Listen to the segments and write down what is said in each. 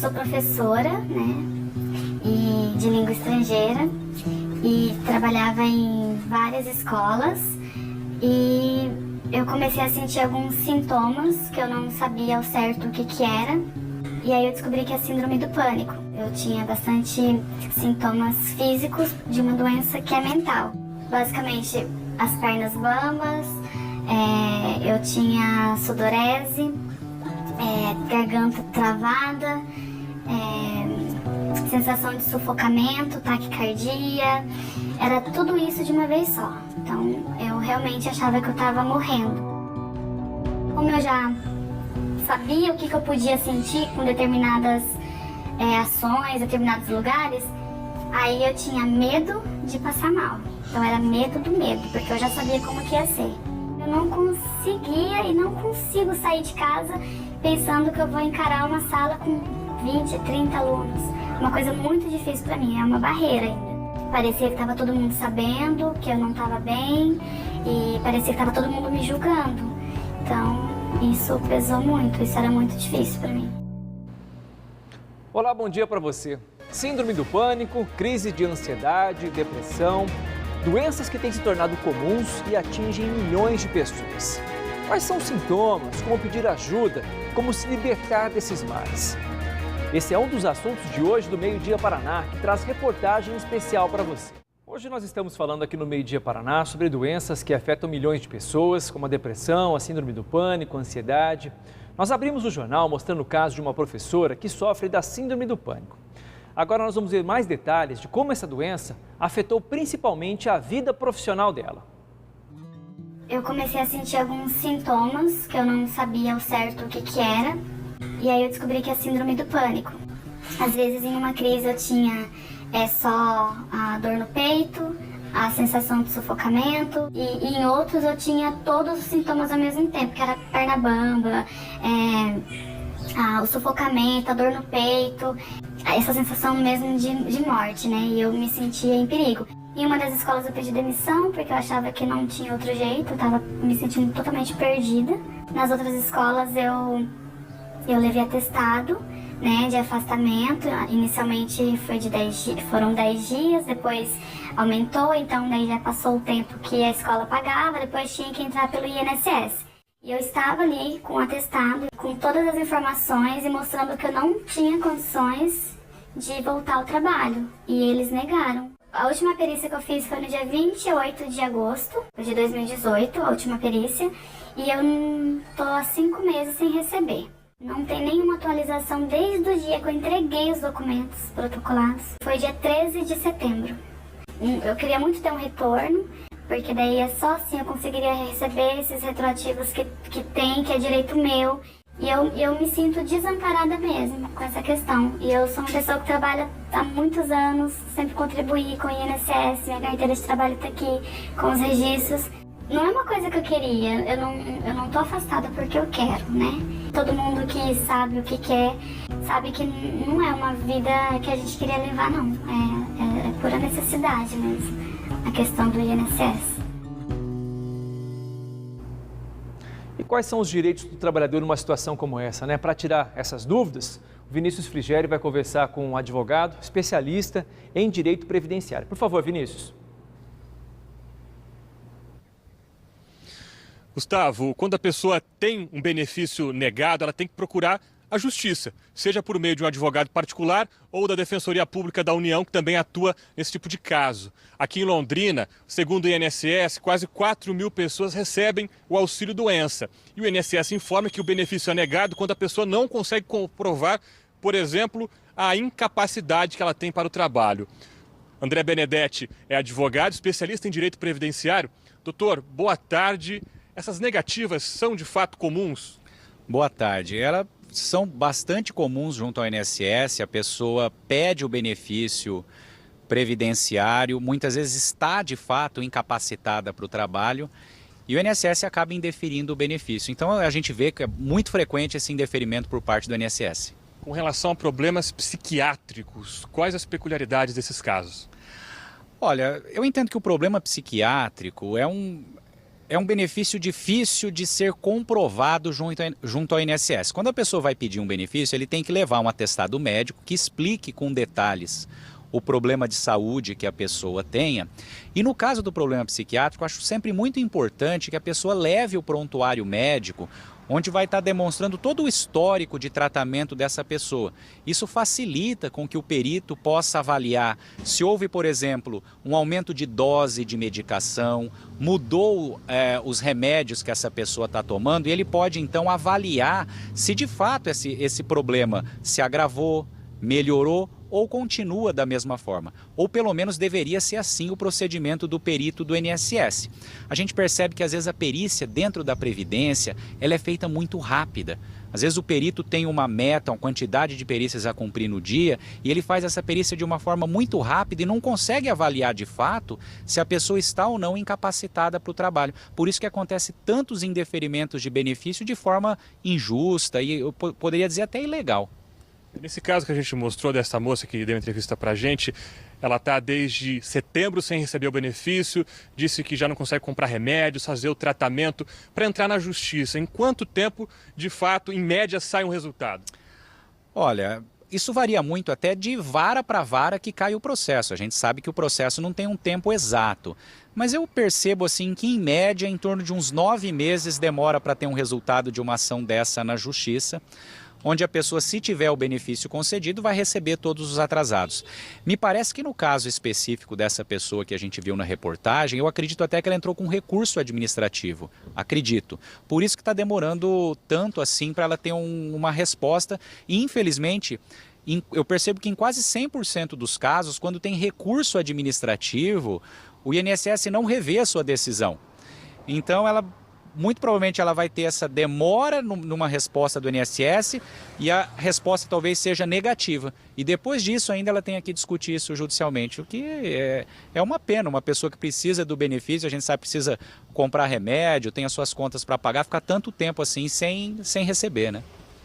sou professora, né, e de língua estrangeira, e trabalhava em várias escolas, e eu comecei a sentir alguns sintomas que eu não sabia ao certo o que era, e aí eu descobri que é síndrome do pânico. Eu tinha bastante sintomas físicos de uma doença que é mental. Basicamente, as pernas bambas, eu tinha sudorese, garganta travada, sensação de sufocamento, taquicardia, era tudo isso de uma vez só. Então eu realmente achava que eu estava morrendo. Como eu já sabia o que eu podia sentir com determinadas ações, determinados lugares, aí eu tinha medo de passar mal. Então era medo do medo, porque eu já sabia como que ia ser. Eu não conseguia e não consigo sair de casa pensando que eu vou encarar uma sala com 20, 30 alunos. Uma coisa muito difícil para mim, é uma barreira ainda. Parecia que estava todo mundo sabendo que eu não estava bem e parecia que estava todo mundo me julgando. Então isso pesou muito, isso era muito difícil para mim. Olá, bom dia para você. Síndrome do pânico, crise de ansiedade, depressão, doenças que têm se tornado comuns e atingem milhões de pessoas. Quais são os sintomas? Como pedir ajuda? Como se libertar desses males? Esse é um dos assuntos de hoje do Meio Dia Paraná, que traz reportagem especial para você. Hoje nós estamos falando aqui no Meio Dia Paraná sobre doenças que afetam milhões de pessoas, como a depressão, a síndrome do pânico, a ansiedade. Nós abrimos o jornal mostrando o caso de uma professora que sofre da síndrome do pânico. Agora nós vamos ver mais detalhes de como essa doença afetou principalmente a vida profissional dela. Eu comecei a sentir alguns sintomas que eu não sabia ao certo o que era, e aí eu descobri que é síndrome do pânico. Às vezes em uma crise eu tinha só a dor no peito, a sensação de sufocamento, e em outros eu tinha todos os sintomas ao mesmo tempo, que era perna bamba, o sufocamento, a dor no peito, essa sensação mesmo de morte, né? E eu me sentia em perigo. Em uma das escolas eu pedi demissão, porque eu achava que não tinha outro jeito, eu estava me sentindo totalmente perdida. Nas outras escolas eu levei atestado, né, de afastamento. Inicialmente foram 10 dias, depois aumentou, então daí já passou o tempo que a escola pagava, depois tinha que entrar pelo INSS. E eu estava ali com o atestado, com todas as informações e mostrando que eu não tinha condições de voltar ao trabalho. E eles negaram. A última perícia que eu fiz foi no dia 28 de agosto de 2018, a última perícia, e eu estou há 5 meses sem receber. Não tem nenhuma atualização desde o dia que eu entreguei os documentos protocolados. Foi dia 13 de setembro. Eu queria muito ter um retorno, porque daí só assim eu conseguiria receber esses retroativos que é direito meu. E eu me sinto desamparada mesmo com essa questão. E eu sou uma pessoa que trabalha há muitos anos, sempre contribuí com o INSS, minha carteira de trabalho está aqui, com os registros. Não é uma coisa que eu queria, eu não tô afastada porque eu quero, né? Todo mundo que sabe o que quer, sabe que não é uma vida que a gente queria levar, não. É pura necessidade mesmo, a questão do INSS. E quais são os direitos do trabalhador numa situação como essa, né? Para tirar essas dúvidas, o Vinícius Frigério vai conversar com um advogado especialista em direito previdenciário. Por favor, Vinícius. Gustavo, quando a pessoa tem um benefício negado, ela tem que procurar a justiça, seja por meio de um advogado particular ou da Defensoria Pública da União, que também atua nesse tipo de caso. Aqui em Londrina, segundo o INSS, quase 4.000 pessoas recebem o auxílio-doença. E o INSS informa que o benefício é negado quando a pessoa não consegue comprovar, por exemplo, a incapacidade que ela tem para o trabalho. André Benedetti é advogado, especialista em direito previdenciário. Doutor, boa tarde. Essas negativas são de fato comuns? Boa tarde. Elas são bastante comuns junto ao INSS. A pessoa pede o benefício previdenciário, muitas vezes está de fato incapacitada para o trabalho e o INSS acaba indeferindo o benefício. Então a gente vê que é muito frequente esse indeferimento por parte do INSS. Com relação a problemas psiquiátricos, quais as peculiaridades desses casos? Olha, eu entendo que o problema psiquiátrico é é um benefício difícil de ser comprovado junto ao INSS. Quando a pessoa vai pedir um benefício, ele tem que levar um atestado médico que explique com detalhes o problema de saúde que a pessoa tenha. E no caso do problema psiquiátrico, acho sempre muito importante que a pessoa leve o prontuário médico, onde vai estar demonstrando todo o histórico de tratamento dessa pessoa. Isso facilita com que o perito possa avaliar se houve, por exemplo, um aumento de dose de medicação, mudou os remédios que essa pessoa está tomando, e ele pode então avaliar se de fato esse problema se agravou, melhorou ou continua da mesma forma. Ou pelo menos deveria ser assim o procedimento do perito do INSS. A gente percebe que às vezes a perícia dentro da Previdência, ela é feita muito rápida. Às vezes o perito tem uma meta, uma quantidade de perícias a cumprir no dia, e ele faz essa perícia de uma forma muito rápida e não consegue avaliar de fato se a pessoa está ou não incapacitada para o trabalho. Por isso que acontece tantos indeferimentos de benefício de forma injusta e eu poderia dizer até ilegal. Nesse caso que a gente mostrou dessa moça que deu entrevista pra gente, ela está desde setembro sem receber o benefício, disse que já não consegue comprar remédios, fazer o tratamento para entrar na justiça. Em quanto tempo, de fato, em média, sai um resultado? Olha, isso varia muito até de vara para vara que cai o processo. A gente sabe que o processo não tem um tempo exato. Mas eu percebo assim que em média, em torno de uns 9 meses demora para ter um resultado de uma ação dessa na justiça, onde a pessoa, se tiver o benefício concedido, vai receber todos os atrasados. Me parece que no caso específico dessa pessoa que a gente viu na reportagem, eu acredito até que ela entrou com recurso administrativo, acredito. Por isso que está demorando tanto assim para ela ter uma resposta e, infelizmente, eu percebo que em quase 100% dos casos, quando tem recurso administrativo, o INSS não revê a sua decisão. Então, muito provavelmente ela vai ter essa demora numa resposta do INSS e a resposta talvez seja negativa. E depois disso ainda ela tem que discutir isso judicialmente, o que é uma pena. Uma pessoa que precisa do benefício, a gente sabe, precisa comprar remédio, tem as suas contas para pagar, ficar tanto tempo assim sem receber, né?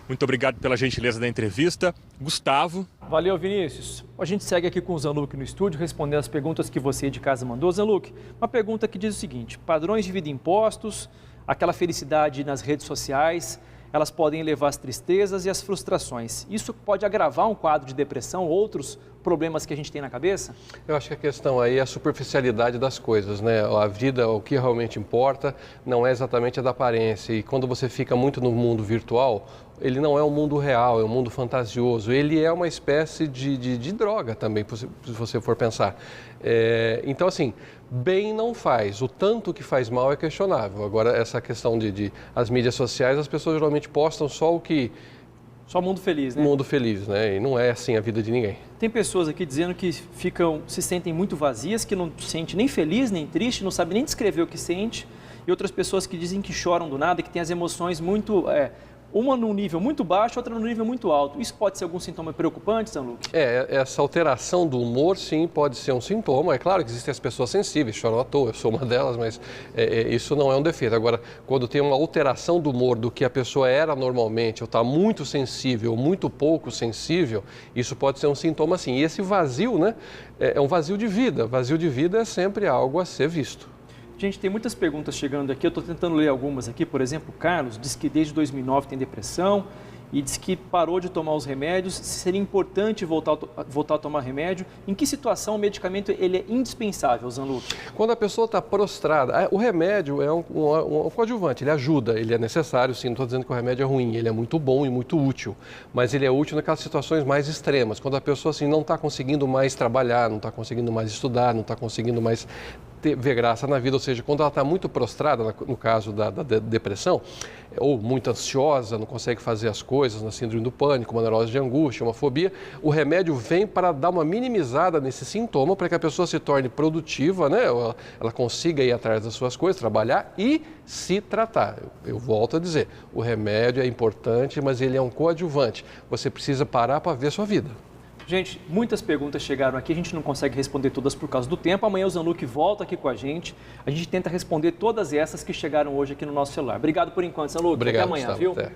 Muito obrigado pela gentileza da entrevista. Gustavo. Valeu, Vinícius. A gente segue aqui com o Zanluc no estúdio, respondendo as perguntas que você de casa mandou. Zanluc, uma pergunta que diz o seguinte: padrões de vida impostos, aquela felicidade nas redes sociais, elas podem levar às tristezas e às frustrações. Isso pode agravar um quadro de depressão, outros problemas que a gente tem na cabeça? Eu acho que a questão aí é a superficialidade das coisas, né? A vida, o que realmente importa, não é exatamente a da aparência. E quando você fica muito no mundo virtual, ele não é um mundo real, é um mundo fantasioso. Ele é uma espécie de droga também, se você for pensar. Então, assim, bem não faz. O tanto que faz mal é questionável. Agora, essa questão as mídias sociais, as pessoas geralmente postam só o que... Só mundo feliz, né? Mundo feliz, né? E não é assim a vida de ninguém. Tem pessoas aqui dizendo que se sentem muito vazias, que não se sente nem feliz, nem triste, não sabe nem descrever o que sente. E outras pessoas que dizem que choram do nada, que têm as emoções muito... uma num nível muito baixo, outra num nível muito alto. Isso pode ser algum sintoma preocupante, Zanluc? Essa alteração do humor, sim, pode ser um sintoma. É claro que existem as pessoas sensíveis, choram à toa, eu sou uma delas, mas isso não é um defeito. Agora, quando tem uma alteração do humor do que a pessoa era normalmente, ou está muito sensível, ou muito pouco sensível, isso pode ser um sintoma, sim. E esse vazio, né, é um vazio de vida. Vazio de vida é sempre algo a ser visto. Gente, tem muitas perguntas chegando aqui, eu estou tentando ler algumas aqui. Por exemplo, o Carlos diz que desde 2009 tem depressão e diz que parou de tomar os remédios. Seria importante voltar a tomar remédio? Em que situação o medicamento ele é indispensável, Zanluc? Quando a pessoa está prostrada, o remédio é um coadjuvante, ele ajuda, ele é necessário, sim, não estou dizendo que o remédio é ruim, ele é muito bom e muito útil, mas ele é útil naquelas situações mais extremas, quando a pessoa assim, não está conseguindo mais trabalhar, não está conseguindo mais estudar, não está conseguindo mais ver graça na vida, ou seja, quando ela está muito prostrada, no caso da depressão, ou muito ansiosa, não consegue fazer as coisas, na síndrome do pânico, uma neurose de angústia, uma fobia, o remédio vem para dar uma minimizada nesse sintoma, para que a pessoa se torne produtiva, né? Ela consiga ir atrás das suas coisas, trabalhar e se tratar. Eu volto a dizer, o remédio é importante, mas ele é um coadjuvante. Você precisa parar para ver a sua vida. Gente, muitas perguntas chegaram aqui, a gente não consegue responder todas por causa do tempo. Amanhã o Zanluc volta aqui com a gente tenta responder todas essas que chegaram hoje aqui no nosso celular. Obrigado por enquanto, Zanluc. Obrigado, até amanhã, Gustavo, viu? Até.